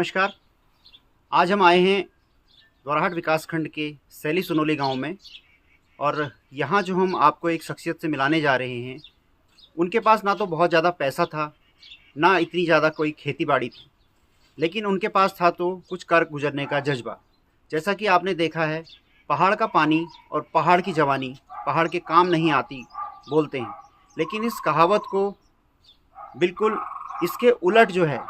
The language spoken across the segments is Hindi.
नमस्कार। आज हम आए हैं दोराहाट विकासखंड के सैली सोनोली गांव में और यहाँ जो हम आपको एक शख्सियत से मिलाने जा रहे हैं, उनके पास ना तो बहुत ज़्यादा पैसा था, ना इतनी ज़्यादा कोई खेती बाड़ी थी, लेकिन उनके पास था तो कुछ कर गुजरने का जज्बा। जैसा कि आपने देखा है, पहाड़ का पानी और पहाड़ की जवानी पहाड़ के काम नहीं आती बोलते हैं, लेकिन इस कहावत को बिल्कुल इसके उलट जो है,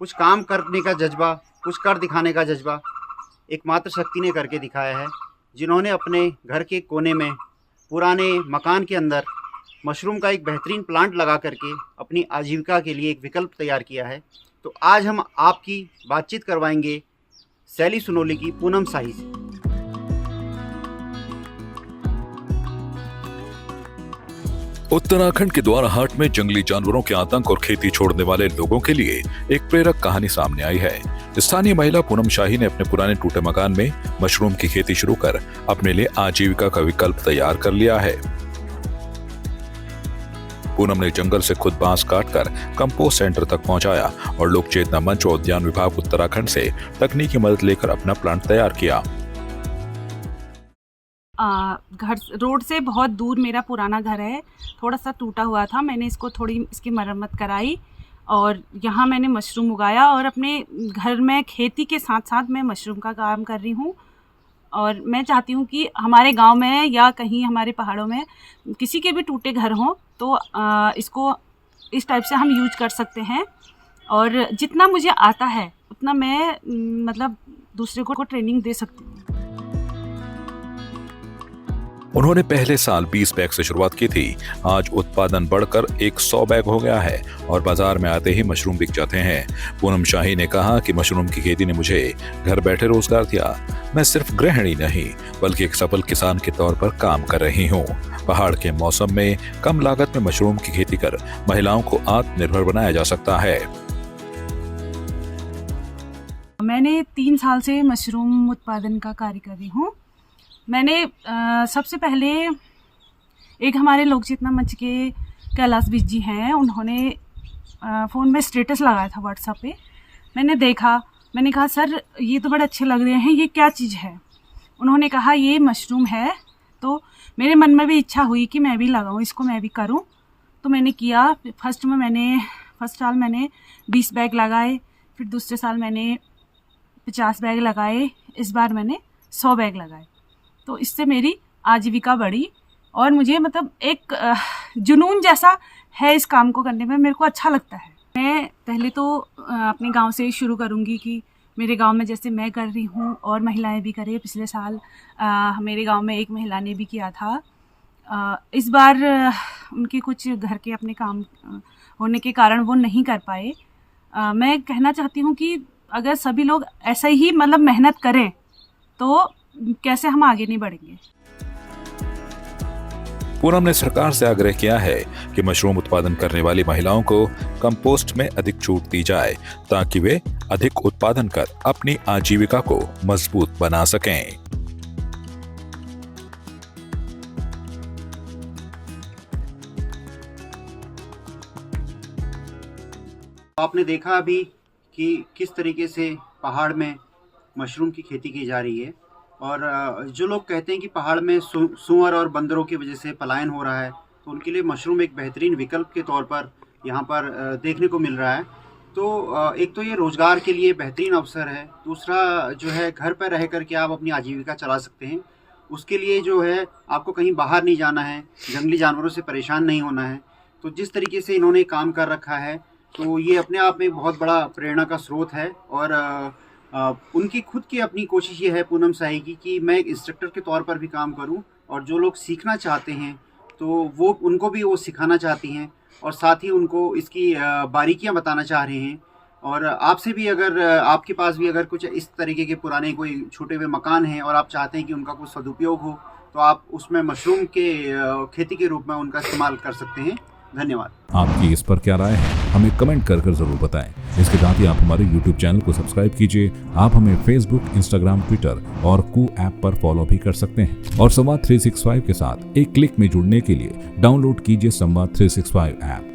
कुछ काम करने का जज्बा, कुछ कर दिखाने का जज्बा एक मातृशक्ति ने करके दिखाया है, जिन्होंने अपने घर के कोने में पुराने मकान के अंदर मशरूम का एक बेहतरीन प्लांट लगा करके अपनी आजीविका के लिए एक विकल्प तैयार किया है। तो आज हम आपकी बातचीत करवाएंगे सैली सोनोली की पूनम शाही से। उत्तराखंड के दोराहाट में जंगली जानवरों के आतंक और खेती छोड़ने वाले लोगों के लिए एक प्रेरक कहानी सामने आई है। स्थानीय महिला पूनम शाही ने अपने पुराने टूटे मकान में मशरूम की खेती शुरू कर अपने लिए आजीविका का विकल्प तैयार कर लिया है। पूनम ने जंगल से खुद बांस काटकर कंपोस्ट सेंटर तक पहुंचाया और लोक चेतना मंच और उद्यान विभाग उत्तराखंड से तकनीकी मदद लेकर अपना प्लांट तैयार किया। घर रोड से बहुत दूर मेरा पुराना घर है, थोड़ा सा टूटा हुआ था। मैंने इसको थोड़ी इसकी मरम्मत कराई और यहाँ मैंने मशरूम उगाया और अपने घर में खेती के साथ साथ मैं मशरूम का काम कर रही हूँ। और मैं चाहती हूँ कि हमारे गांव में या कहीं हमारे पहाड़ों में किसी के भी टूटे घर हों तो इसको इस टाइप से हम यूज कर सकते हैं। और जितना मुझे आता है उतना मैं मतलब दूसरे को ट्रेनिंग दे सकती हूँ। उन्होंने पहले साल 20 बैग से शुरुआत की थी। आज उत्पादन बढ़कर 100 बैग हो गया है और बाजार में आते ही मशरूम बिक जाते हैं। पूनम शाही ने कहा कि मशरूम की खेती ने मुझे घर बैठे रोजगार दिया। मैं सिर्फ गृहिणी नहीं बल्कि एक सफल किसान के तौर पर काम कर रही हूँ। पहाड़ के मौसम में कम लागत में मशरूम की खेती कर महिलाओं को आत्मनिर्भर बनाया जा सकता है। मैंने 3 साल से मशरूम उत्पादन का कार्य कर रही हूँ। मैंने सबसे पहले एक हमारे लोक चेतना मंच के कैलाश बिज जी हैं, उन्होंने फ़ोन में स्टेटस लगाया था व्हाट्सएप पे। मैंने देखा, मैंने कहा सर ये तो बड़े अच्छे लग रहे हैं, ये क्या चीज़ है? उन्होंने कहा ये मशरूम है। तो मेरे मन में भी इच्छा हुई कि मैं भी लगाऊं, इसको मैं भी करूं। तो मैंने किया। फर्स्ट साल मैंने 20 बैग लगाए, फिर दूसरे साल मैंने 50 बैग लगाए, इस बार मैंने 100 बैग लगाए। तो इससे मेरी आजीविका बढ़ी और मुझे मतलब एक जुनून जैसा है इस काम को करने में, मेरे को अच्छा लगता है। मैं पहले तो अपने गांव से शुरू करूंगी कि मेरे गांव में जैसे मैं कर रही हूँ और महिलाएं भी करें। पिछले साल मेरे गांव में एक महिला ने भी किया था। इस बार उनके कुछ घर के अपने काम होने के कारण वो नहीं कर पाए। मैं कहना चाहती हूँ कि अगर सभी लोग ऐसा ही मतलब मेहनत करें तो कैसे हम आगे नहीं बढ़ेंगे। पूनम ने सरकार से आग्रह किया है कि मशरूम उत्पादन करने वाली महिलाओं को कंपोस्ट में अधिक छूट दी जाए ताकि वे अधिक उत्पादन कर अपनी आजीविका को मजबूत बना सकें। आपने देखा अभी कि किस तरीके से पहाड़ में मशरूम की खेती की जा रही है और जो लोग कहते हैं कि पहाड़ में सूअर और बंदरों की वजह से पलायन हो रहा है, तो उनके लिए मशरूम एक बेहतरीन विकल्प के तौर पर यहाँ पर देखने को मिल रहा है। तो एक तो ये रोज़गार के लिए बेहतरीन अवसर है, दूसरा जो है घर पर रह कर के आप अपनी आजीविका चला सकते हैं। उसके लिए जो है आपको कहीं बाहर नहीं जाना है, जंगली जानवरों से परेशान नहीं होना है। तो जिस तरीके से इन्होंने काम कर रखा है तो ये अपने आप में बहुत बड़ा प्रेरणा का स्रोत है। और उनकी खुद की अपनी कोशिश ये है पूनम शाही की कि मैं एक इंस्ट्रक्टर के तौर पर भी काम करूं और जो लोग सीखना चाहते हैं तो वो उनको भी वो सिखाना चाहती हैं और साथ ही उनको इसकी बारीकियां बताना चाह रहे हैं। और आपसे भी अगर आपके पास भी अगर कुछ इस तरीके के पुराने कोई छूटे हुए मकान हैं और आप चाहते हैं कि उनका कुछ सदुपयोग हो तो आप उसमें मशरूम के खेती के रूप में उनका इस्तेमाल कर सकते हैं। धन्यवाद। आपकी इस पर क्या राय है, हमें कमेंट कर जरूर बताएं। इसके साथ ही आप हमारे YouTube चैनल को सब्सक्राइब कीजिए। आप हमें Facebook, Instagram, Twitter और कू ऐप पर फॉलो भी कर सकते हैं। और संवाद 365 के साथ एक क्लिक में जुड़ने के लिए डाउनलोड कीजिए संवाद 365 ऐप।